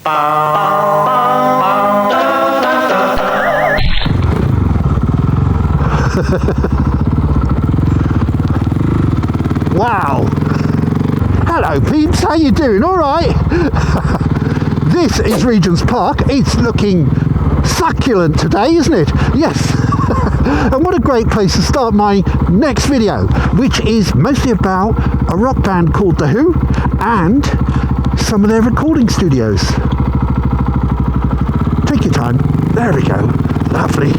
Wow. Hello peeps, how you doing? Alright. This is Regent's Park. It's looking succulent today, isn't it? Yes. And what a great place to start my next video, which is mostly about a rock band called The Who and some of their recording studios. Take your time. There we go. Lovely.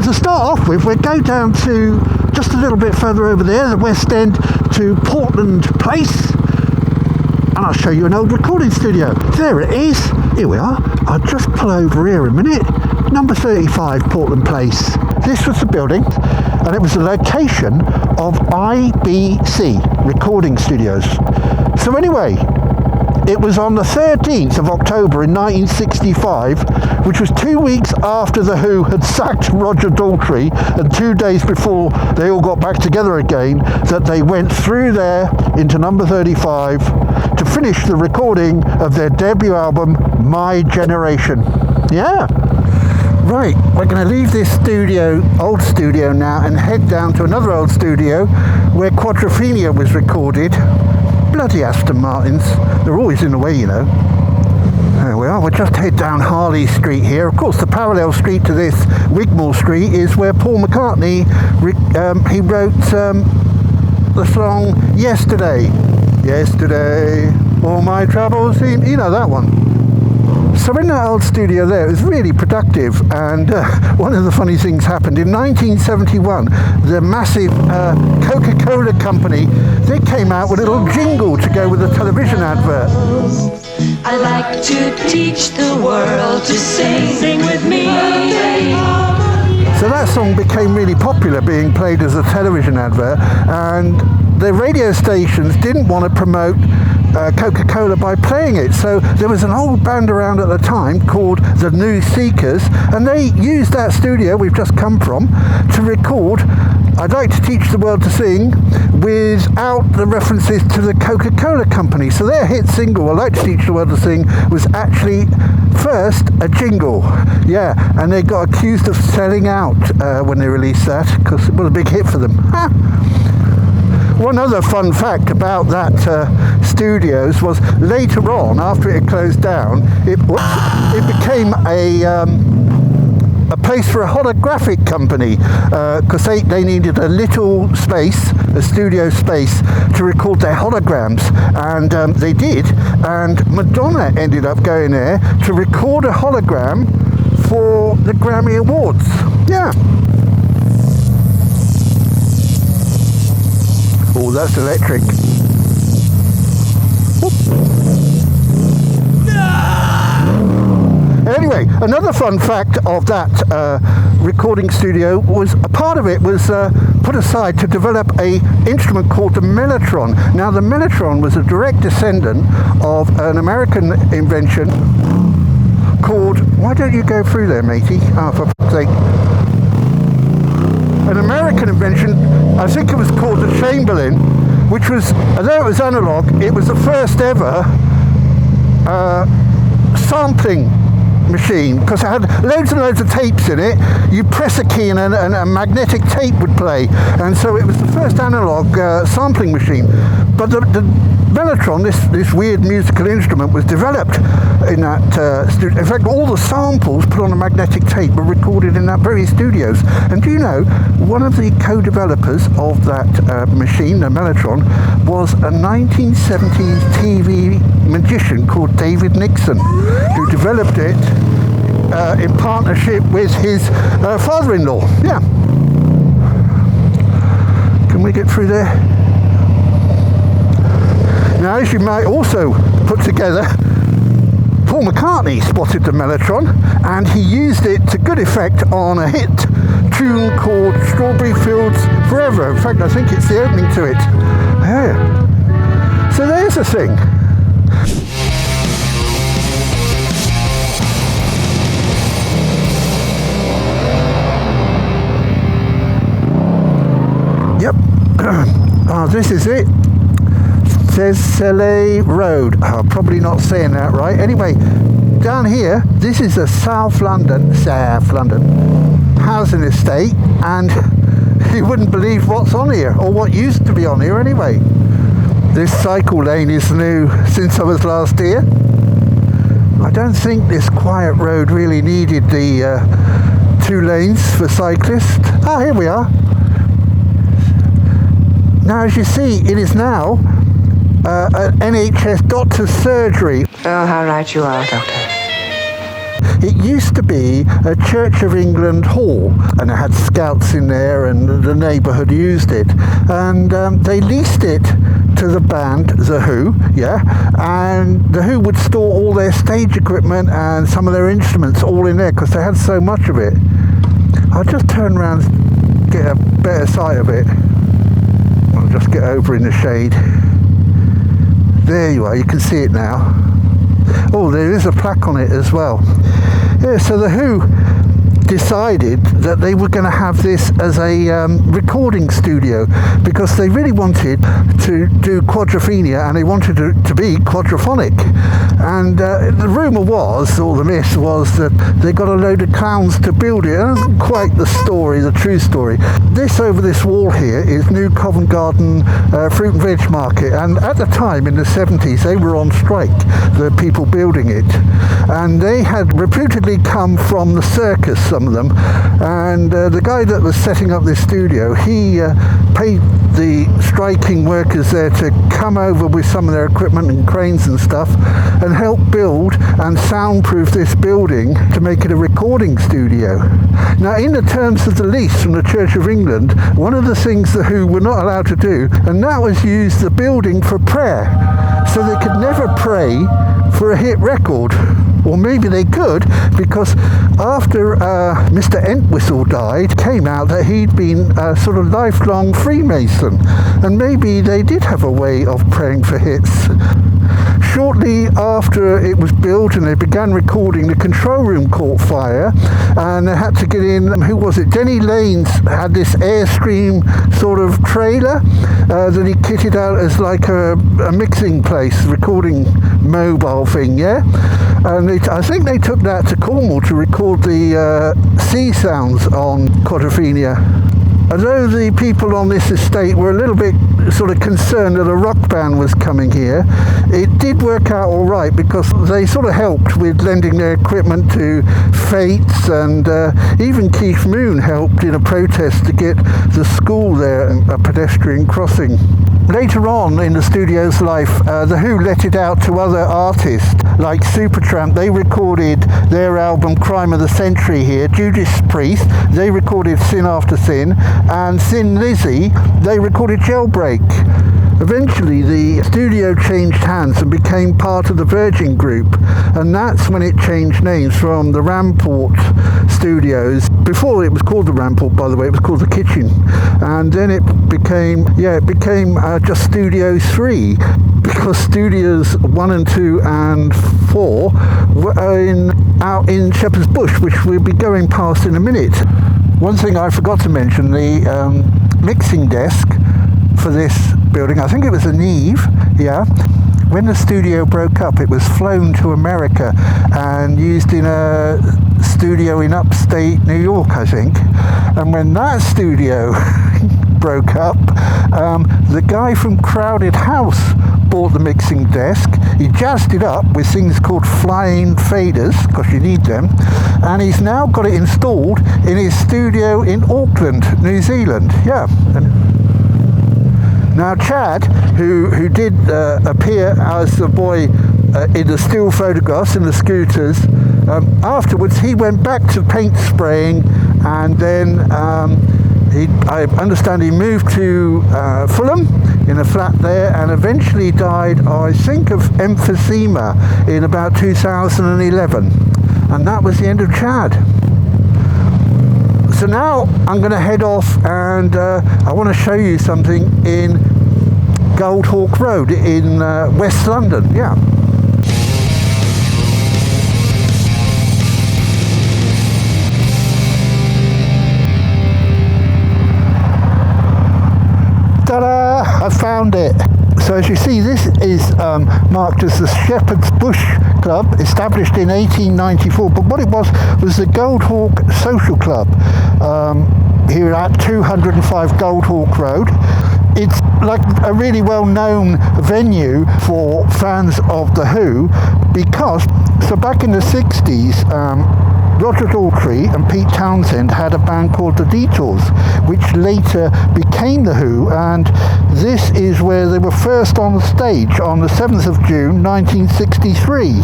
To start off with, we'll go down to just a little bit further over there, the West End, to Portland Place, and I'll show you an old recording studio. There it is. Here we are. I'll just pull over here a minute. Number 35 Portland Place. This was the building, and it was the location of IBC Recording Studios. So anyway, it was on the 13th of October in 1965, which was 2 weeks after The Who had sacked Roger Daltrey and 2 days before they all got back together again, that they went through there into number 35 to finish the recording of their debut album, My Generation. Yeah. Right, we're going to leave this studio, old studio now, and head down to another old studio where Quadrophenia was recorded. Bloody Aston Martins, they're always in the way, you know. There we are, we'll just head down Harley Street here. Of course, the parallel street to this, Wigmore Street, is where Paul McCartney, he wrote the song Yesterday. Yesterday, all my troubles seem, you know that one. So in that old studio there, it was really productive, and one of the funny things happened. In 1971, the massive Coca-Cola company, they came out with a little jingle to go with a television advert. I like to teach the world to sing with me. So that song became really popular, being played as a television advert, and the radio stations didn't want to promote Coca-Cola by playing it. So there was an old band around at the time called the New Seekers, and they used that studio we've just come from to record I'd Like to Teach the World to Sing without the references to the Coca-Cola company. So their hit single, I'd Like to Teach the World to Sing, was actually first a jingle. Yeah, and they got accused of selling out when they released that, because it was a big hit for them. One other fun fact about that studios was later on, after it had closed down, it became a place for a holographic company, because they needed a little space, a studio space, to record their holograms, and they did, and Madonna ended up going there to record a hologram for the Grammy Awards. Yeah. Oh, that's electric. Anyway, another fun fact of that recording studio was a part of it was put aside to develop a instrument called the mellotron. Now, the mellotron was a direct descendant of an American invention called, why don't you go through there, matey? Oh, for fuck's sake. An American invention, I think it was called the Chamberlain, which was, although it was analog, it was the first ever sampling machine, because it had loads and loads of tapes in it. You press a key and a magnetic tape would play, and so it was the first analog sampling machine. But the mellotron, this weird musical instrument, was developed in that studio. In fact, all the samples put on a magnetic tape were recorded in that very studios. And do you know, one of the co-developers of that machine, the mellotron, was a 1970s TV magician called David Nixon, who developed it in partnership with his father-in-law. Yeah. Can we get through there? Now, as you might also put together, Paul McCartney spotted the mellotron, and he used it to good effect on a hit tune called Strawberry Fields Forever. In fact, I think it's the opening to it. Yeah. So there's the thing. Yep. Oh, this is it. Cecily Road. I'm probably not saying that right. Anyway, down here, this is a South London housing estate, and you wouldn't believe what's on here, or what used to be on here anyway. This cycle lane is new since I was last here. I don't think this quiet road really needed the 2 lanes for cyclists. Ah, here we are. Now, as you see, it is now an NHS doctor's surgery. Oh, how right you are, Doctor. It used to be a Church of England hall, and it had scouts in there, and the neighbourhood used it. And they leased it to the band, The Who, and The Who would store all their stage equipment and some of their instruments all in there, because they had so much of it. I'll just turn around and get a better sight of it. I'll just get over in the shade. There you are, you can see it now. Oh, there is a plaque on it as well. Yeah, so The Who decided that they were going to have this as a recording studio, because they really wanted to do quadrophenia, and they wanted it to be quadraphonic. And the rumour was, or the myth was, that they got a load of clowns to build it. And that's quite the story, the true story. This over this wall here is New Covent Garden Fruit and Veg Market, and at the time in the 70s they were on strike, the people building it, and they had reputedly come from the circus, some of them, and the guy that was setting up this studio, he paid the striking workers there to come over with some of their equipment and cranes and stuff and help build and soundproof this building to make it a recording studio. Now, in the terms of the lease from the Church of England, one of the things the Who were not allowed to do, and that was use the building for prayer. So they could never pray for a hit record. Or maybe they could, because after Mr. Entwistle died, it came out that he'd been a sort of lifelong Freemason, and maybe they did have a way of praying for hits. Shortly after it was built and they began recording, the control room caught fire, and they had to get in, who was it? Denny Lanes had this Airstream sort of trailer that he kitted out as like a mixing place, recording mobile thing, yeah? And I think they took that to Cornwall to record the sea sounds on Quadrophenia. Although the people on this estate were a little bit sort of concerned that a rock band was coming here, it did work out all right, because they sort of helped with lending their equipment to Fates, and even Keith Moon helped in a protest to get the school there, a pedestrian crossing. Later on in the studio's life, The Who let it out to other artists like Supertramp. They recorded their album Crime of the Century here. Judas Priest, they recorded Sin After Sin, and Thin Lizzy, they recorded Jailbreak. Eventually the studio changed hands and became part of the Virgin Group, and that's when it changed names from the Ramport Studios. Before it was called the Ramport, by the way, it was called the Kitchen, and then it became just Studio 3, because Studios 1 and 2 and 4 were out in Shepherd's Bush, which we'll be going past in a minute. One thing I forgot to mention, the mixing desk for this building, I think it was a Neve, when the studio broke up, it was flown to America and used in a studio in upstate New York, I think. And when that studio broke up, the guy from Crowded House bought the mixing desk. He jazzed it up with things called flying faders, because you need them, and he's now got it installed in his studio in Auckland, New Zealand. Now Chad, who did appear as the boy in the still photographs in the scooters, afterwards he went back to paint spraying, and then I understand he moved to Fulham in a flat there, and eventually died, I think, of emphysema in about 2011, and that was the end of Chad. So now I'm going to head off, and I want to show you something in Goldhawk Road in West London. Ta-da! I found it. So So as you see, this is marked as the Shepherd's Bush Club, established in 1894. But what it was the Goldhawk Social Club here at 205 Goldhawk Road. It's like a really well-known venue for fans of The Who because, so back in the 60s, Roger Daltrey and Pete Townshend had a band called The Detours, which later became The Who, and this is where they were first on the stage on the 7th of June 1963.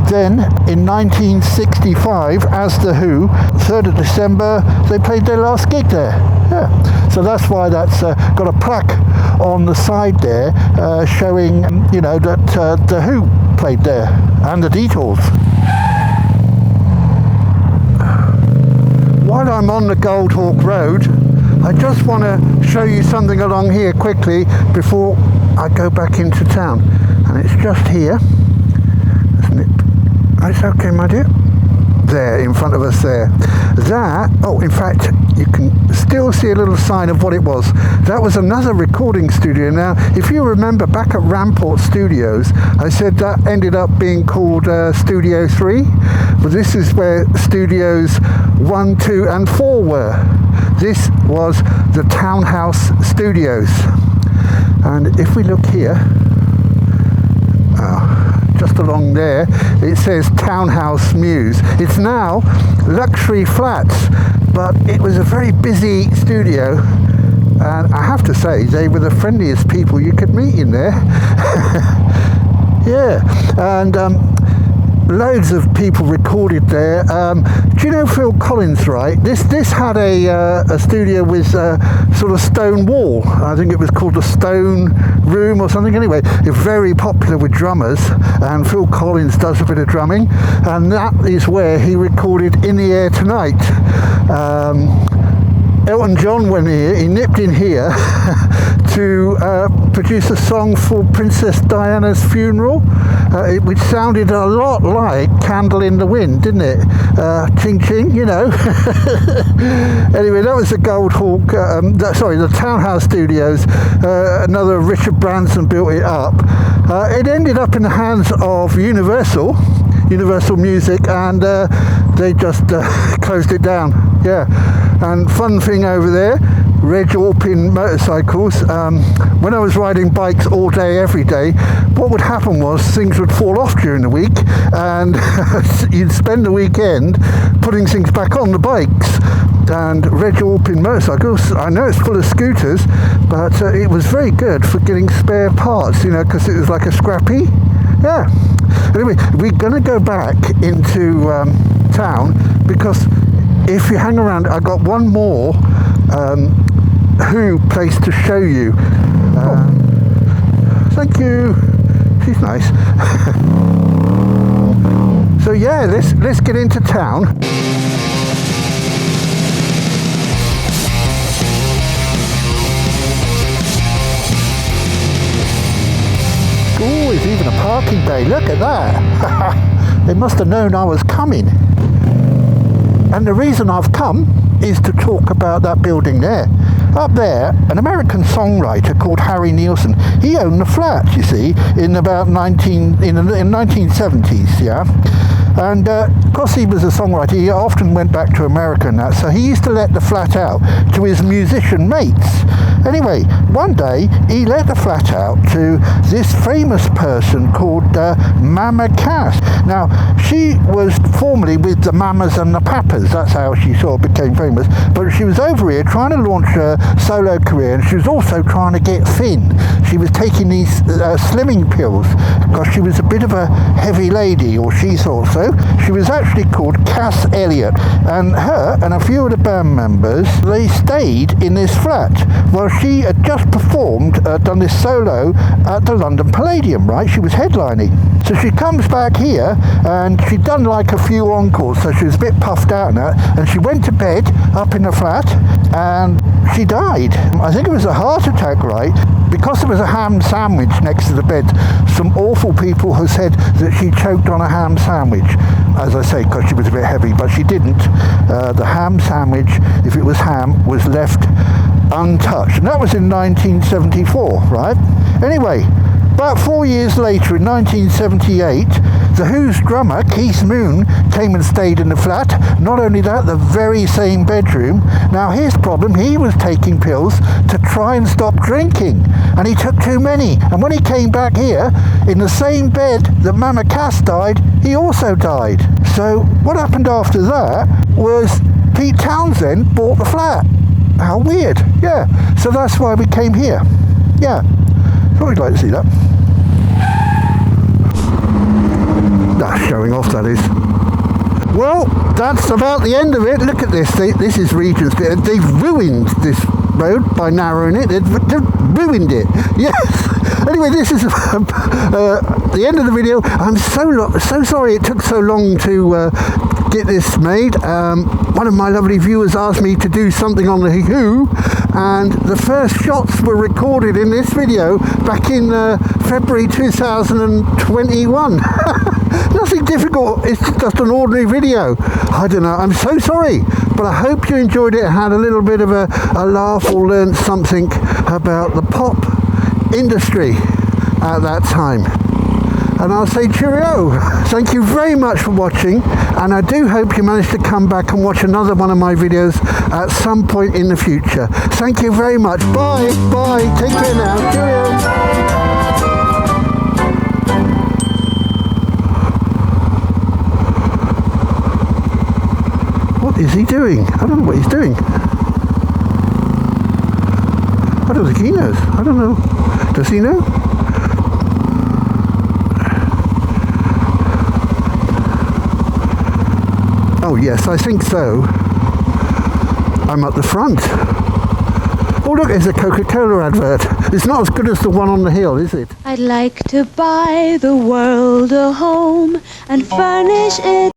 Then, in 1965, as The Who, 3rd of December, they played their last gig there. Yeah. So that's why that's got a plaque on the side there showing, you know, that The Who played there, and The Detours. While I'm on the Goldhawk Road, I just want to show you something along here quickly before I go back into town. And it's just here. Isn't it? It's okay, my dear. There, in front of us there. That, oh, in fact, you can still see a little sign of what it was. That was another recording studio. Now, if you remember back at Ramport Studios, I said that ended up being called Studio 3. But this is where Studios 1, 2 and 4 were. This was the Townhouse Studios. And if we look here, just along there, it says Townhouse Mews. It's now luxury flats, but it was a very busy studio, and I have to say they were the friendliest people you could meet in there. Yeah, and loads of people recorded there. Do you know Phil Collins, right? This had a studio with sort of stone wall. I think it was called the Stone Room or something. Anyway, it's very popular with drummers, and Phil Collins does a bit of drumming, and that is where he recorded In the Air Tonight. Elton John went here, he nipped in here to produce a song for Princess Diana's funeral, which sounded a lot like Candle in the Wind, didn't it? Ching ching, you know. Anyway, that was the Goldhawk, the Townhouse Studios. Another Richard Branson built it up. It ended up in the hands of Universal Music, and they just closed it down. Yeah. And fun thing over there, Reg Orpin motorcycles. When I was riding bikes all day, every day, what would happen was things would fall off during the week, and you'd spend the weekend putting things back on the bikes. And Reg Orpin motorcycles, I know it's full of scooters, but it was very good for getting spare parts, you know, because it was like a scrappy. Yeah. Anyway, we're going to go back into town, because if you hang around, I got one more Who place to show you. Thank you. She's nice. So yeah, let's get into town. Oh, there's even a parking bay. Look at that. They must have known I was coming. And the reason I've come is to talk about that building there. Up there, an American songwriter called Harry Nilsson, he owned the flat, you see, in about 1970s, yeah? And because he was a songwriter, he often went back to America and that, so he used to let the flat out to his musician mates. Anyway, one day he let the flat out to this famous person called Mama Cass. Now, she was formerly with the Mamas and the Papas, that's how she sort of became famous, but she was over here trying to launch her solo career, and she was also trying to get thin. She was taking these slimming pills, because she was a bit of a heavy lady, or she thought so. She was actually called Cass Elliot, and her and a few of the band members, they stayed in this flat while she had just performed, done this solo at the London Palladium, right? She was headlining. So she comes back here, and she'd done like a few encores, so she was a bit puffed out and that, and she went to bed up in the flat, and she died. I think it was a heart attack, right? Because there was a ham sandwich next to the bed, some awful people have said that she choked on a ham sandwich. As I say, because she was a bit heavy, but she didn't. The ham sandwich, if it was ham, was left untouched. And that was in 1974, right? Anyway, about 4 years later, in 1978, the Who's drummer, Keith Moon, came and stayed in the flat. Not only that, the very same bedroom. Now his problem, he was taking pills to try and stop drinking, and he took too many. And when he came back here, in the same bed that Mama Cass died, he also died. So what happened after that was Pete Townsend bought the flat. How weird. Yeah, so that's why we came here. Yeah, thought you'd like to see that. That's showing off, that is. Well, that's about the end of it. Look at this. This is Regent's. They've ruined this road by narrowing it. They've ruined it. Yes. Anyway, this is the end of the video. I'm so sorry it took so long to get this made. One of my lovely viewers asked me to do something on the Who, and the first shots were recorded in this video back in February 2021. Nothing difficult, it's just an ordinary video. I don't know, I'm so sorry, but I hope you enjoyed it and had a little bit of a laugh or learned something about the pop industry at that time. And I'll say cheerio. Thank you very much for watching, and I do hope you manage to come back and watch another one of my videos at some point in the future. Thank you very much. Bye, bye, take care now, cheerio. What is he doing? I don't know what he's doing. I don't think he knows. I don't know. Does he know? Oh yes, I think so. I'm at the front. Oh look, there's a Coca-Cola advert. It's not as good as the one on the hill, is it? I'd like to buy the world a home and furnish it